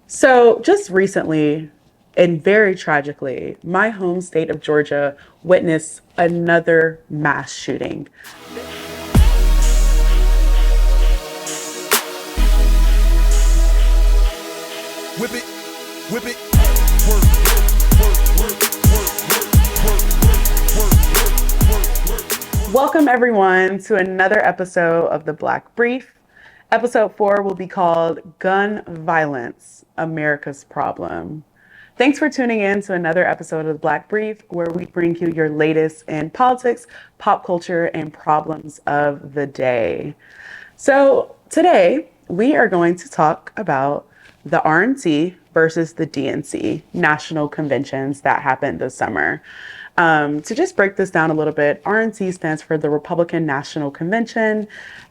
So, just recently, and very tragically, my home state of Georgia witnessed another mass shooting. Whip it, whip it, work, Welcome, everyone, to another episode of The Black Brief. Episode 4 will be called Gun Violence, America's Problem. Thanks for tuning in to another episode of The Black Brief, where we bring you your latest in politics, pop culture, and problems of the day. So today we are going to talk about the RNC versus the DNC national conventions that happened this summer. To just break this down a little bit, RNC stands for the Republican National Convention.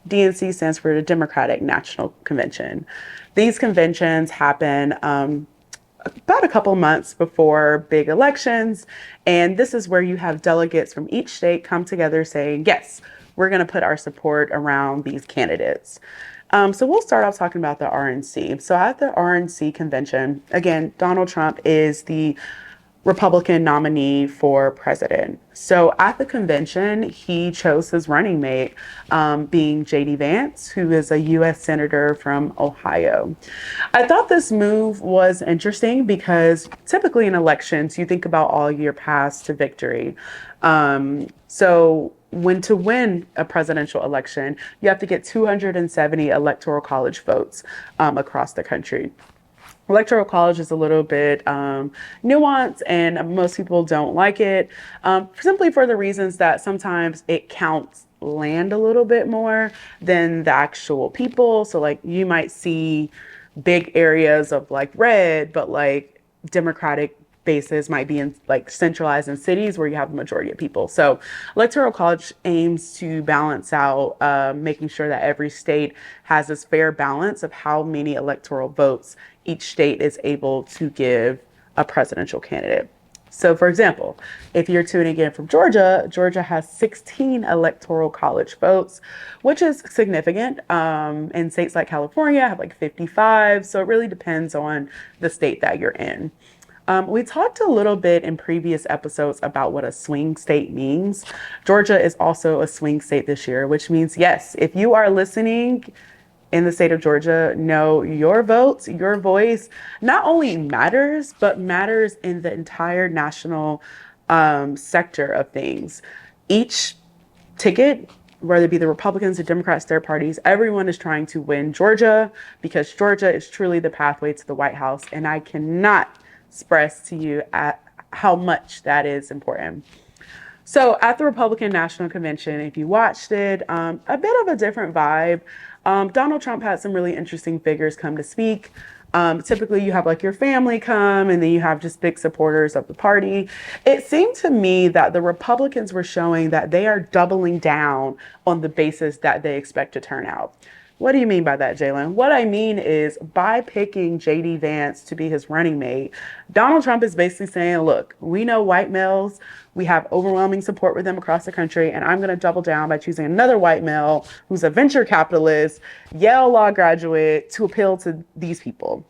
DNC stands for the Democratic National Convention. These conventions happen about a couple months before big elections. And this is where you have delegates from each state come together saying, yes, we're going to put our support around these candidates. So we'll start off talking about the RNC. So at the RNC convention, again, Donald Trump is the Republican nominee for president. So at the convention, he chose his running mate, being J.D. Vance, who is a U.S. Senator from Ohio. I thought this move was interesting because typically in elections, you think about all your paths to victory. So when to win a presidential election, you have to get 270 electoral college votes across the country. Electoral college is a little bit nuanced, and most people don't like it simply for the reasons that sometimes it counts land a little bit more than the actual people. So, like, you might see big areas of like red, but like Democratic bases might be in like centralized in cities where you have the majority of people. So electoral college aims to balance out, making sure that every state has this fair balance of how many electoral votes each state is able to give a presidential candidate. So, for example, if you're tuning in from Georgia, Georgia has 16 electoral college votes, which is significant. And states like California have like 55. So it really depends on the state that you're in. We talked a little bit in previous episodes about what a swing state means. Georgia is also a swing state this year, which means, yes, if you are listening in the state of Georgia, know your vote, your voice not only matters, but matters in the entire national sector of things. Each ticket, whether it be the Republicans, the Democrats, third parties, everyone is trying to win Georgia because Georgia is truly the pathway to the White House. And I cannot express to you at how much that is important. So at the Republican National Convention, if you watched it, a bit of a different vibe. Donald Trump had some really interesting figures come to speak. Typically you have like your family come and then you have just big supporters of the party. It seemed to me that the Republicans were showing that they are doubling down on the basis that they expect to turn out. What do you mean by that, Jaylen? What I mean is by picking J.D. Vance to be his running mate, Donald Trump is basically saying, look, we know white males, we have overwhelming support with them across the country, and I'm going to double down by choosing another white male who's a venture capitalist, Yale law graduate, to appeal to these people.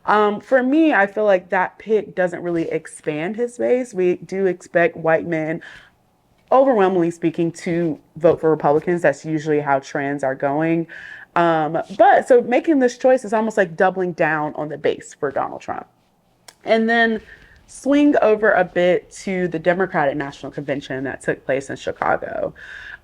For me, I feel like that pick doesn't really expand his base. We do expect white men, overwhelmingly speaking, to vote for Republicans. That's usually how trends are going. But so making this choice is almost like doubling down on the base for Donald Trump. And then swing over a bit to the Democratic National Convention that took place in Chicago.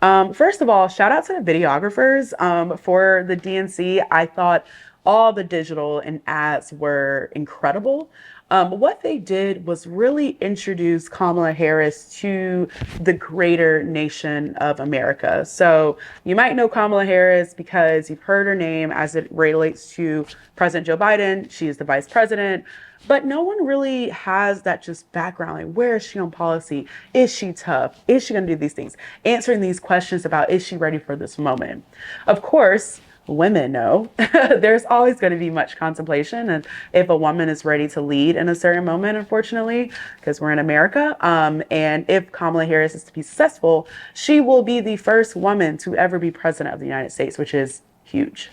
First of all, shout out to the videographers for the DNC. I thought all the digital and ads were incredible. What they did was really introduce Kamala Harris to the greater nation of America. So you might know Kamala Harris because you've heard her name as it relates to President Joe Biden. She is the vice president. But no one really has that just background. Like, where is she on policy? Is she tough? Is she going to do these things? Answering these questions about, is she ready for this moment? Of course, women know there's always going to be much contemplation. And if a woman is ready to lead in a certain moment, unfortunately, because we're in America, and if Kamala Harris is to be successful, she will be the first woman to ever be president of the United States, which is huge.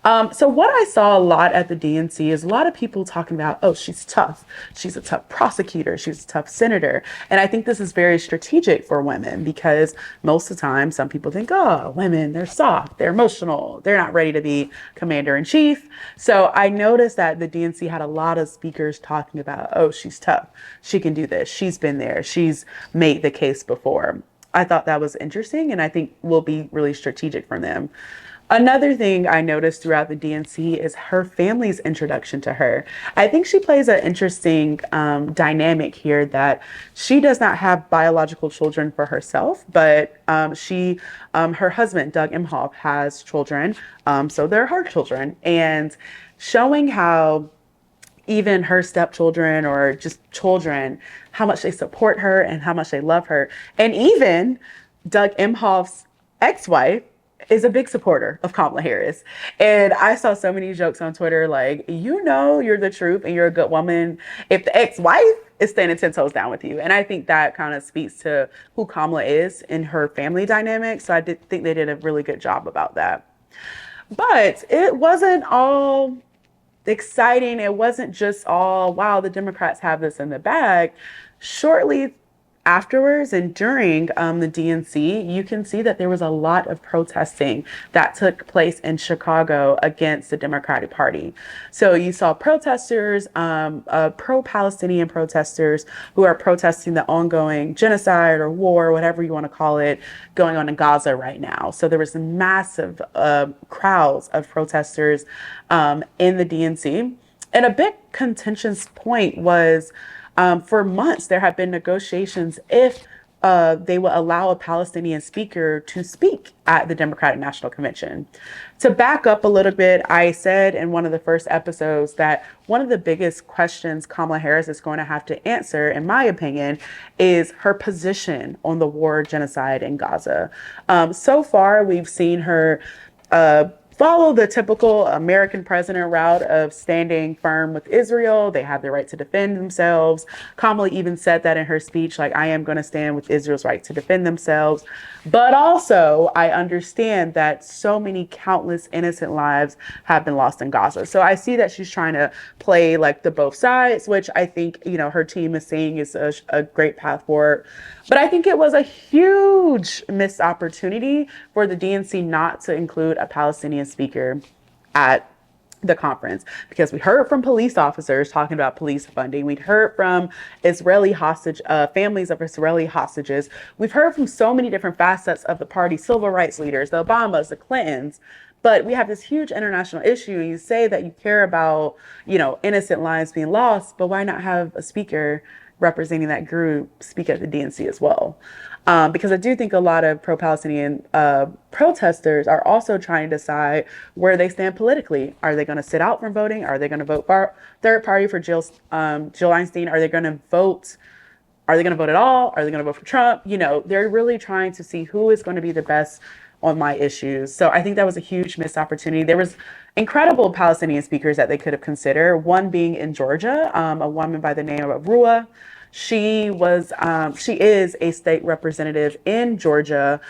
So what I saw a lot at the DNC is a lot of people talking about, oh, she's tough. She's a tough prosecutor. She's a tough senator. And I think this is very strategic for women because most of the time some people think, oh, women, they're soft, they're emotional, they're not ready to be commander in chief. So I noticed that the DNC had a lot of speakers talking about, oh, she's tough. She can do this. She's been there. She's made the case before. I thought that was interesting and I think will be really strategic for them. Another thing I noticed throughout the DNC is her family's introduction to her. I think she plays an interesting dynamic here that she does not have biological children for herself, but her husband, Doug Emhoff, has children, so they're her children. And showing how even her stepchildren or just children, how much they support her and how much they love her. And even Doug Emhoff's ex-wife is a big supporter of Kamala Harris. And I saw so many jokes on Twitter like, you know, you're the truth and you're a good woman if the ex-wife is standing 10 toes down with you. And I think that kind of speaks to who Kamala is in her family dynamic. So I did think they did a really good job about that. But it wasn't all exciting. It wasn't just all, wow, the Democrats have this in the bag. Shortly afterwards and during the DNC, you can see that there was a lot of protesting that took place in Chicago against the Democratic Party. So you saw protesters, pro-Palestinian protesters who are protesting the ongoing genocide or war, whatever you want to call it, going on in Gaza right now. So there was massive crowds of protesters in the DNC. And a big contentious point was for months, there have been negotiations if they will allow a Palestinian speaker to speak at the Democratic National Convention. To back up a little bit, I said in one of the first episodes that one of the biggest questions Kamala Harris is going to have to answer, in my opinion, is her position on the war, genocide in Gaza. So far, we've seen her follow the typical American president route of standing firm with Israel. They have the right to defend themselves. Kamala even said that in her speech, like, I am going to stand with Israel's right to defend themselves. But also, I understand that so many countless innocent lives have been lost in Gaza. So I see that she's trying to play like the both sides, which I think, you know, her team is saying is a great path forward. But I think it was a huge missed opportunity for the DNC not to include a Palestinian speaker at the conference, because we heard from police officers talking about police funding. We'd heard from families of Israeli hostages. We've heard from so many different facets of the party, civil rights leaders, the Obamas, the Clintons. But we have this huge international issue. You say that you care about, you know, innocent lives being lost, but why not have a speaker representing that group speak at the DNC as well? Because I do think a lot of pro-Palestinian protesters are also trying to decide where they stand politically. Are they going to sit out from voting? Are they going to vote for third party for Jill Einstein? Are they going to vote? Are they going to vote at all? Are they going to vote for Trump? You know, they're really trying to see who is going to be the best on my issues. So I think that was a huge missed opportunity. There was incredible Palestinian speakers that they could have considered. One being in Georgia, a woman by the name of Rua. She is a state representative in Georgia,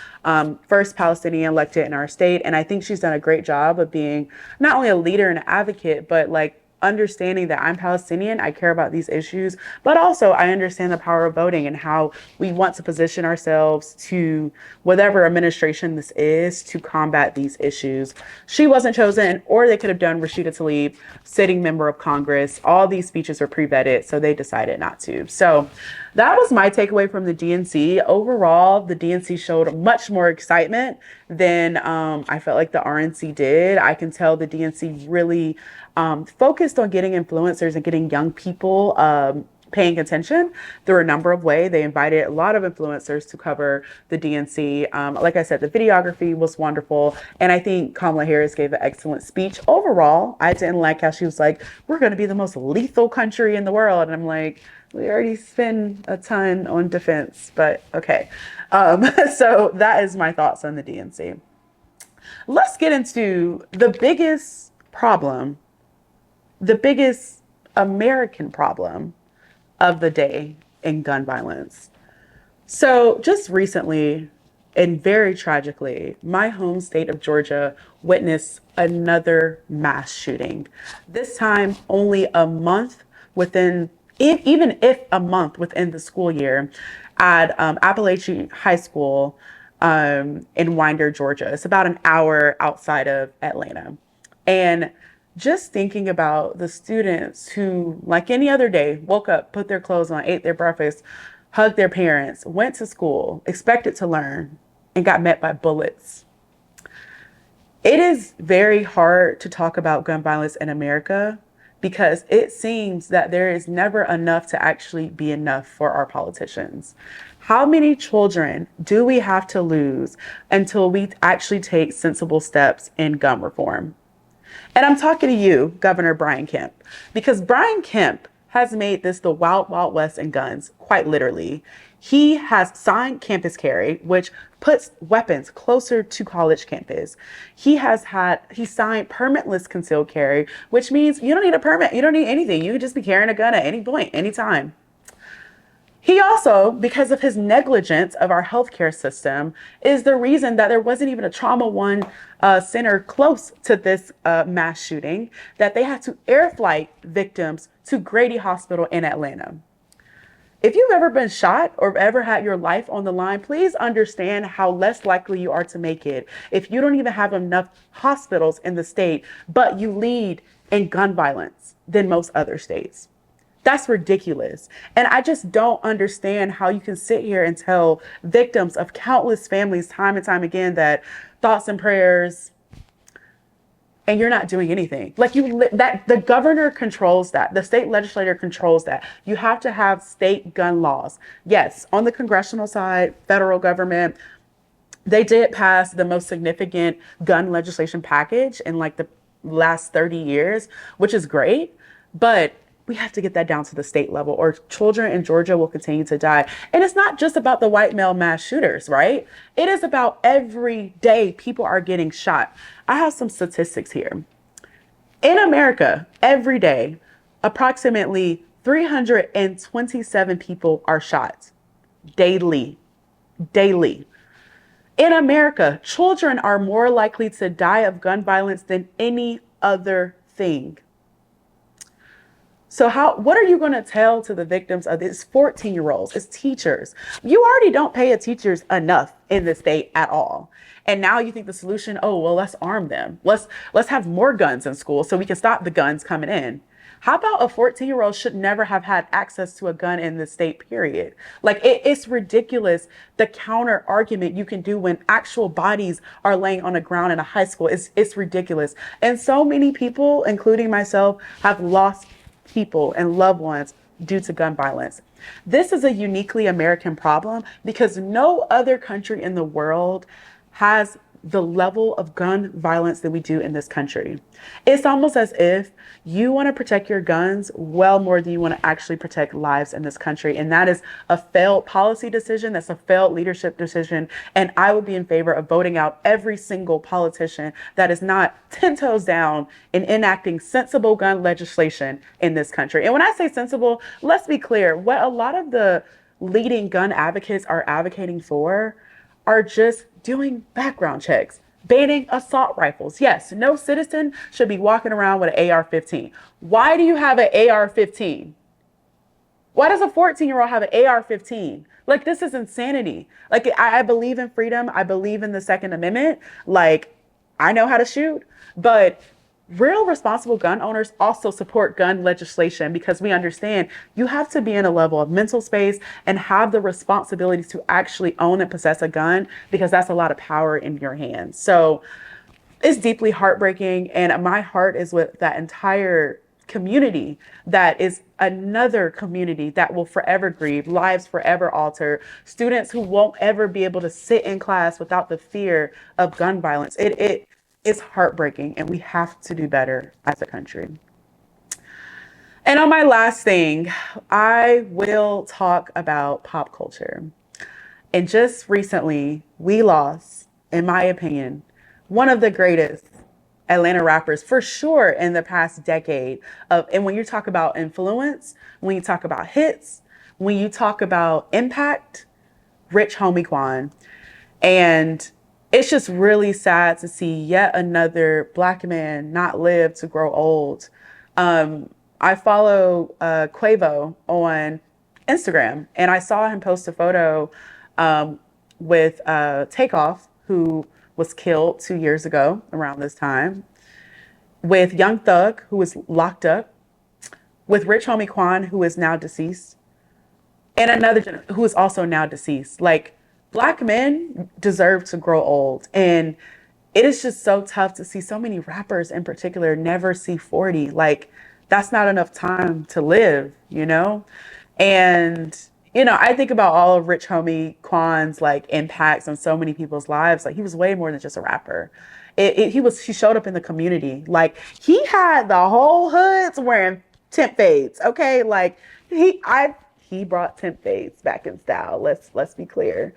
first Palestinian elected in our state. And I think she's done a great job of being not only a leader and an advocate, but like understanding that I'm Palestinian, I care about these issues, but also I understand the power of voting and how we want to position ourselves to whatever administration this is to combat these issues. She wasn't chosen, or they could have done Rashida Tlaib, sitting member of Congress. All these speeches were pre-vetted, so they decided not to. So that was my takeaway from the DNC. Overall, the DNC showed much more excitement than I felt like the RNC did. I can tell the DNC really focused on getting influencers and getting young people paying attention through a number of ways. They invited a lot of influencers to cover the DNC. Like I said, the videography was wonderful. And I think Kamala Harris gave an excellent speech. Overall, I didn't like how she was like, we're going to be the most lethal country in the world. And I'm like, we already spend a ton on defense, but okay. So that is my thoughts on the DNC. Let's get into the biggest problem, the biggest American problem of the day in gun violence. So just recently, and very tragically, my home state of Georgia witnessed another mass shooting. This time, only a month within, even if a month within the school year, at Appalachian High School in Winder, Georgia. It's about an hour outside of Atlanta. And just thinking about the students who, like any other day, woke up, put their clothes on, ate their breakfast, hugged their parents, went to school, expected to learn, and got met by bullets. It is very hard to talk about gun violence in America because it seems that there is never enough to actually be enough for our politicians. How many children do we have to lose until we actually take sensible steps in gun reform? And I'm talking to you, Governor Brian Kemp, because Brian Kemp has made this the wild, wild west in guns, quite literally. He has signed campus carry, which puts weapons closer to college campus. He signed permitless concealed carry, which means you don't need a permit. You don't need anything. You can just be carrying a gun at any point, anytime. He also, because of his negligence of our healthcare system, is the reason that there wasn't even a trauma one center close to this mass shooting, that they had to air flight victims to Grady Hospital in Atlanta. If you've ever been shot or ever had your life on the line, please understand how less likely you are to make it if you don't even have enough hospitals in the state, but you lead in gun violence than most other states. That's ridiculous. And I just don't understand how you can sit here and tell victims of countless families time and time again that thoughts and prayers, and you're not doing anything. Like that the governor controls that. The state legislature controls that. You have to have state gun laws. Yes, on the congressional side, federal government, they did pass the most significant gun legislation package in like the last 30 years, which is great. But we have to get that down to the state level, or children in Georgia will continue to die. And it's not just about the white male mass shooters, right? It is about every day people are getting shot. I have some statistics here. In America, every day, approximately 327 people are shot daily. Daily. In America, children are more likely to die of gun violence than any other thing. So what are you going to tell to the victims of these 14-year-olds, as teachers? You already don't pay teachers enough in the state at all. And now you think the solution, oh, well, let's arm them. Let's have more guns in school so we can stop the guns coming in. How about a 14-year-old should never have had access to a gun in the state, period? Like, it's ridiculous. The counter argument you can do when actual bodies are laying on the ground in a high school, it's ridiculous. And so many people, including myself, have lost people and loved ones due to gun violence. This is a uniquely American problem because no other country in the world has the level of gun violence that we do in this country. It's almost as if you want to protect your guns well more than you want to actually protect lives in this country. And that is a failed policy decision. That's a failed leadership decision. And I would be in favor of voting out every single politician that is not 10 toes down in enacting sensible gun legislation in this country. And when I say sensible, let's be clear, what a lot of the leading gun advocates are advocating for are just doing background checks, banning assault rifles. Yes, no citizen should be walking around with an AR-15. Why do you have an AR-15? Why does a 14-year-old have an AR-15? Like, this is insanity. Like, I believe in freedom. I believe in the Second Amendment. Like, I know how to shoot, but real responsible gun owners also support gun legislation because we understand you have to be in a level of mental space and have the responsibility to actually own and possess a gun, because that's a lot of power in your hands. So it's deeply heartbreaking. And my heart is with that entire community that is another community that will forever grieve, lives forever alter, students who won't ever be able to sit in class without the fear of gun violence. It's heartbreaking, and we have to do better as a country. And on my last thing, I will talk about pop culture. And just recently, we lost, in my opinion, one of the greatest Atlanta rappers for sure in the past decade. And when you talk about influence, when you talk about hits, when you talk about impact, Rich Homie Quan. And it's just really sad to see yet another Black man not live to grow old. Um, I follow Quavo on Instagram, and I saw him post a photo um, with Takeoff, who was killed 2 years ago around this time, with Young Thug, who was locked up, with Rich Homie Quan, who is now deceased, and another who is also now deceased. Like, Black men deserve to grow old, and it is just so tough to see so many rappers in particular never see 40. Like, that's not enough time to live, you know? And I think about all of Rich Homie Quan's like impacts on so many people's lives. Like, he was way more than just a rapper. He showed up in the community. Like, he had the whole hoods wearing temp fades. Okay, like he brought temp fades back in style. Let's be clear.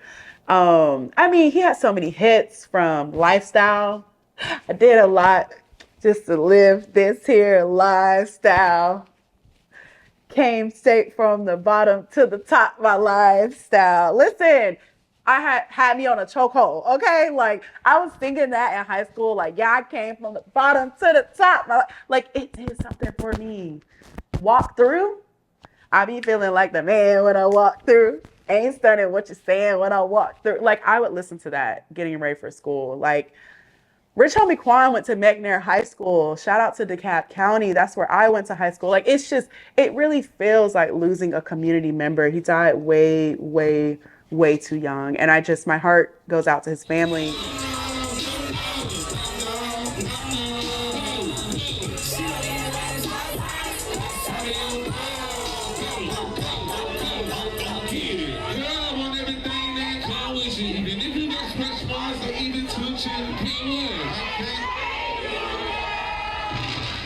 I mean, he had so many hits from Lifestyle. I did a lot just to live this here lifestyle. Came straight from the bottom to the top, my lifestyle. Listen, I had me on a chokehold, okay? Like, I was thinking that in high school, like, yeah, I came from the bottom to the top. Like, it did something for me. Walk through, I be feeling like the man when I walk through. Ain't stunning what you're saying when I walk through. Like, I would listen to that getting ready for school. Like, Rich Homie Quan went to McNair High School. Shout out to DeKalb County. That's where I went to high school. Like, it really feels like losing a community member. He died way, way, way too young. And my heart goes out to his family.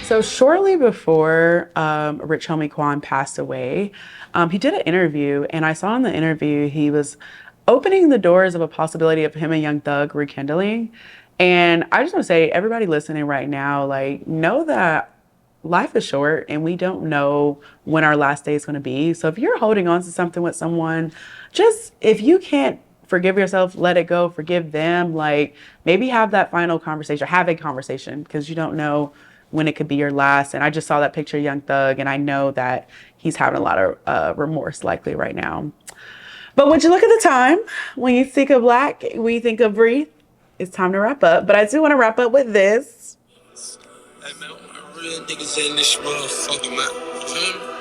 So shortly before Rich Homie Quan passed away, he did an interview, and I saw in the interview he was opening the doors of a possibility of him and Young Thug rekindling. And I just want to say, everybody listening right now, like, know that life is short and we don't know when our last day is going to be. So if you're holding on to something with someone, just if you can't forgive yourself, let it go, forgive them. Like, maybe have that final conversation, have a conversation, because you don't know when it could be your last. And I just saw that picture of Young Thug, and I know that he's having a lot of remorse likely right now. But would you look at the time, when you think of Black, when you think of Breathe, it's time to wrap up. But I do want to wrap up with this. Hey man, real niggas in this motherfucker, man. Feel me?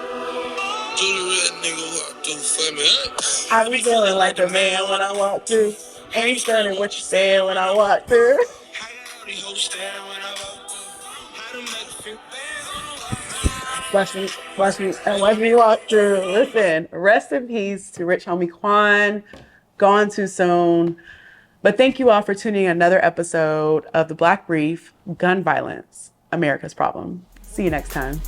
Do the real nigga walk through for me, huh? I be feeling like the man when I walk through. Ain't stunning what you saying when I walk through. How these hoes stand when I walk through? How to make a few Watch me walk through. Listen, rest in peace to Rich Homie Quan. Gone too soon. But thank you all for tuning in another episode of The Black Brief, Gun Violence, America's Problem. See you next time.